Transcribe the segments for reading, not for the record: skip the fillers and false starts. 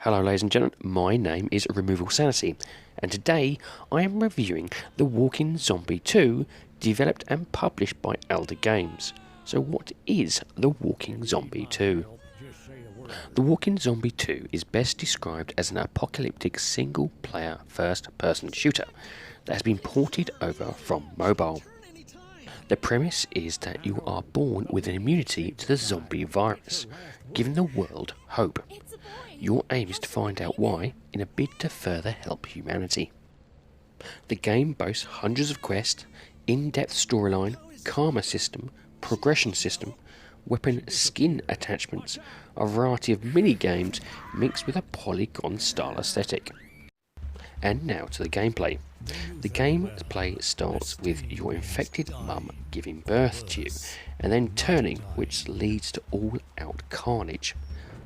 Hello ladies and gentlemen, my name is RemovableSanity, and today I am reviewing The Walking Zombie 2, developed and published by Elder Games. So what is The Walking Zombie 2? The Walking Zombie 2 is best described as an apocalyptic single-player first-person shooter that has been ported over from mobile. The premise is that you are born with an immunity to the zombie virus, giving the world hope. Your aim is to find out why, in a bid to further help humanity. The game boasts hundreds of quests, in-depth storyline, karma system, progression system, weapon skin attachments, a variety of mini-games mixed with a polygon-style aesthetic. And now to the gameplay. The gameplay starts with your infected mum giving birth to you, and then turning, which leads to all-out carnage.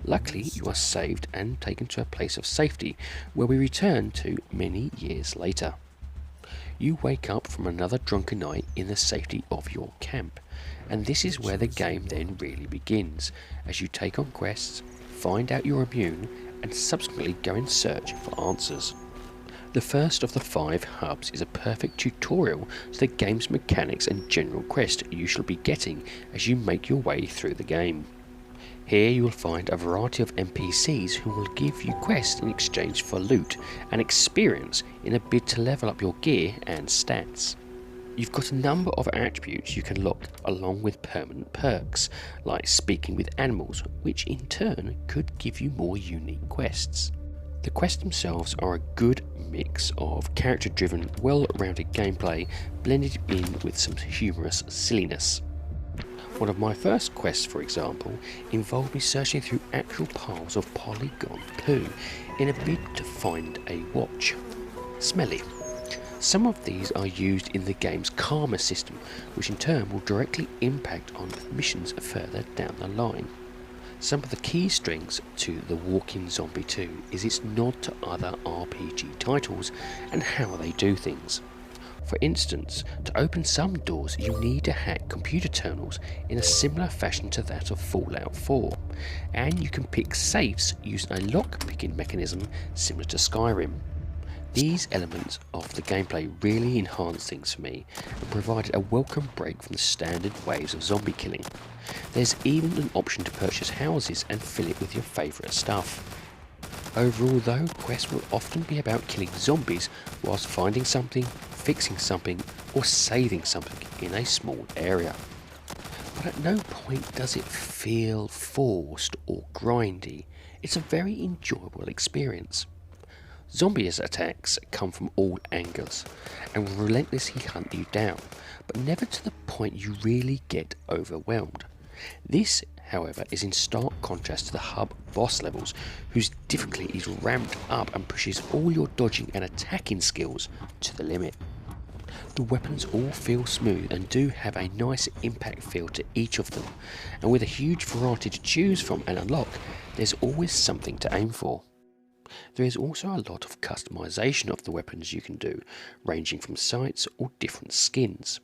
Luckily, you are saved and taken to a place of safety, where we return to many years later. You wake up from another drunken night in the safety of your camp, and this is where the game then really begins, as you take on quests, find out you're immune, and subsequently go in search for answers. The first of the 5 hubs is a perfect tutorial to the game's mechanics and general quest you shall be getting as you make your way through the game. Here you will find a variety of NPCs who will give you quests in exchange for loot and experience in a bid to level up your gear and stats. You've got a number of attributes you can lock along with permanent perks, like speaking with animals, which in turn could give you more unique quests. The quests themselves are a good mix of character-driven, well-rounded gameplay blended in with some humorous silliness. One of my first quests, for example, involved me searching through actual piles of polygon poo in a bid to find a watch. Smelly. Some of these are used in the game's karma system, which in turn will directly impact on missions further down the line. Some of the key strengths to The Walking Zombie 2 is its nod to other RPG titles and how they do things. For instance, to open some doors you need to hack computer terminals in a similar fashion to that of Fallout 4, and you can pick safes using a lock-picking mechanism similar to Skyrim. These elements of the gameplay really enhanced things for me and provided a welcome break from the standard waves of zombie killing. There's even an option to purchase houses and fill it with your favourite stuff. Overall though, quests will often be about killing zombies whilst finding something, fixing something or saving something in a small area. But at no point does it feel forced or grindy. It's a very enjoyable experience. Zombie attacks come from all angles and will relentlessly hunt you down, but never to the point you really get overwhelmed. This, however, is in stark contrast to the hub boss levels, whose difficulty is ramped up and pushes all your dodging and attacking skills to the limit. The weapons all feel smooth and do have a nice impact feel to each of them, and with a huge variety to choose from and unlock, there's always something to aim for. There is also a lot of customization of the weapons you can do, ranging from sights or different skins.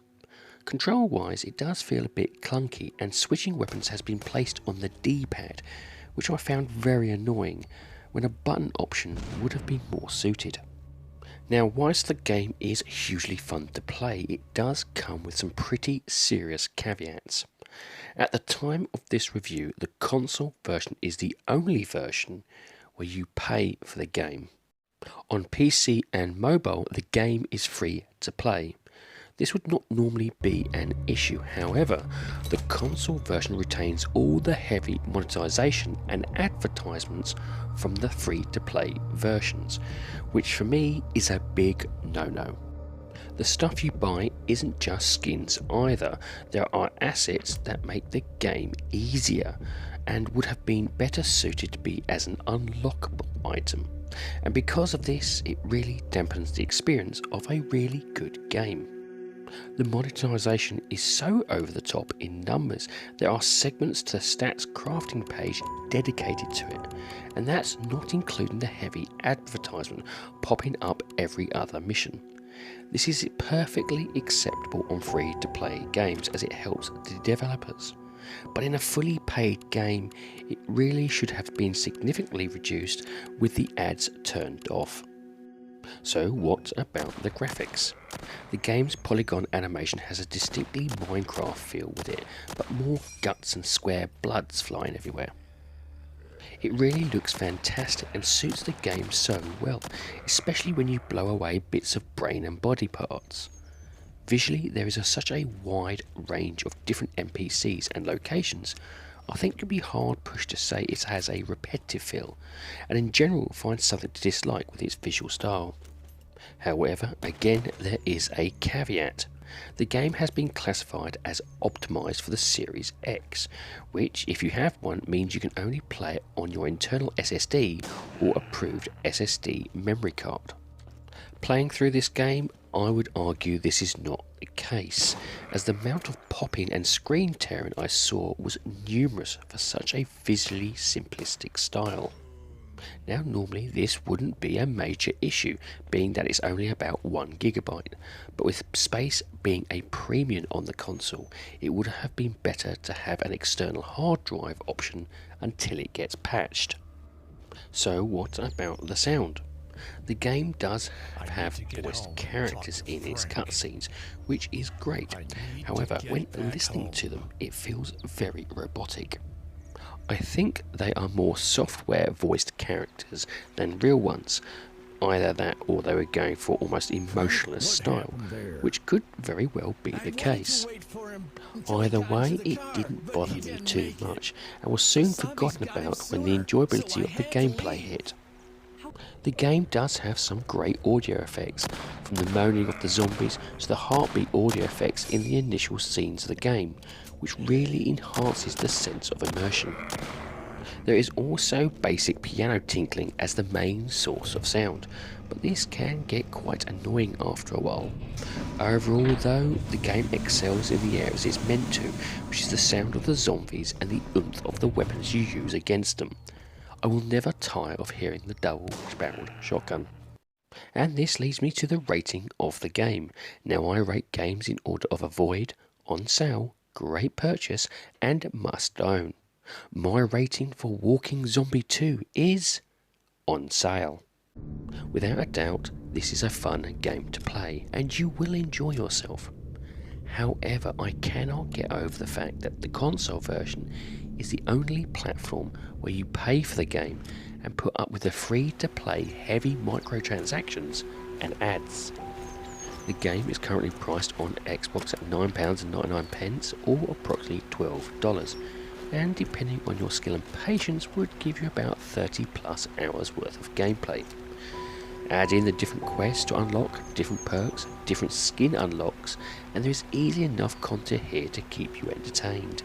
Control wise, it does feel a bit clunky, and switching weapons has been placed on the D-pad, which I found very annoying, when a button option would have been more suited. Now, whilst the game is hugely fun to play, it does come with some pretty serious caveats. At the time of this review, the console version is the only version where you pay for the game. On PC and mobile, the game is free to play. This would not normally be an issue, however, the console version retains all the heavy monetization and advertisements from the free-to-play versions, which for me is a big no-no. The stuff you buy isn't just skins either, there are assets that make the game easier and would have been better suited to be as an unlockable item, and because of this it really dampens the experience of a really good game. The monetization is so over the top in numbers, there are segments to the stats crafting page dedicated to it, and that's not including the heavy advertisement popping up every other mission. This is perfectly acceptable on free to play games as it helps the developers. but in a fully paid game it really should have been significantly reduced with the ads turned off. So what about the graphics? The game's polygon animation has a distinctly Minecraft feel with it, but more guts and square bloods flying everywhere. It really looks fantastic and suits the game so well, especially when you blow away bits of brain and body parts. Visually, there is such a wide range of different NPCs and locations. I think you'd be hard pushed to say it has a repetitive feel, and in general find something to dislike with its visual style. However, again there is a caveat. The game has been classified as optimized for the Series X, which if you have one means you can only play it on your internal SSD or approved SSD memory card. Playing through this game, I would argue this is not the case, as the amount of popping and screen tearing I saw was numerous for such a visually simplistic style. Now normally this wouldn't be a major issue, being that it's only about 1 GB, but with space being a premium on the console, it would have been better to have an external hard drive option until it gets patched. So what about the sound? The game does have voiced characters in its cutscenes, which is great. However, when listening to them, it feels very robotic. I think they are more software voiced characters than real ones. Either that or they were going for almost emotionless style, which could very well be the case. Either way, it didn't bother me too much and was soon forgotten about when the enjoyability of the gameplay hit. The game does have some great audio effects, from the moaning of the zombies to the heartbeat audio effects in the initial scenes of the game, which really enhances the sense of immersion. There is also basic piano tinkling as the main source of sound, but this can get quite annoying after a while. Overall though, the game excels in the areas it's meant to, which is the sound of the zombies and the oomph of the weapons you use against them. I will never tire of hearing the double-barreled shotgun. And this leads me to the rating of the game. Now I rate games in order of avoid, on sale, great purchase and must own. My rating for Walking Zombie 2 is on sale. Without a doubt, this is a fun game to play and you will enjoy yourself. However, I cannot get over the fact that the console version is the only platform where you pay for the game and put up with the free-to-play heavy microtransactions and ads. The game is currently priced on Xbox at £9.99 or approximately $12, and depending on your skill and patience would give you about 30 plus hours worth of gameplay. Add in the different quests to unlock, different perks, different skin unlocks, and there is easy enough content here to keep you entertained.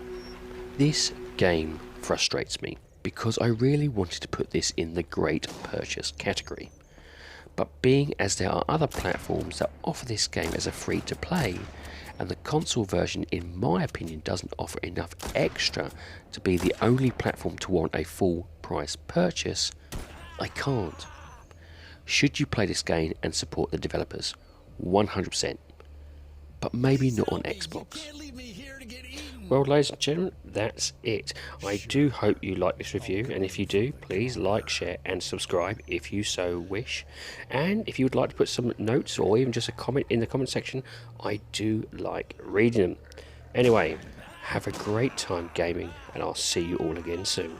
This game frustrates me because I really wanted to put this in the great purchase category. But being as there are other platforms that offer this game as a free to play, and the console version in my opinion doesn't offer enough extra to be the only platform to warrant a full price purchase, I can't. Should you play this game and support the developers? 100%. But maybe not on Xbox. Well, ladies and gentlemen, that's it. I do hope you like this review, and if you do, please like, share and subscribe if you so wish. And if you would like to put some notes or even just a comment in the comment section, I do like reading them. Anyway, have a great time gaming, and I'll see you all again soon.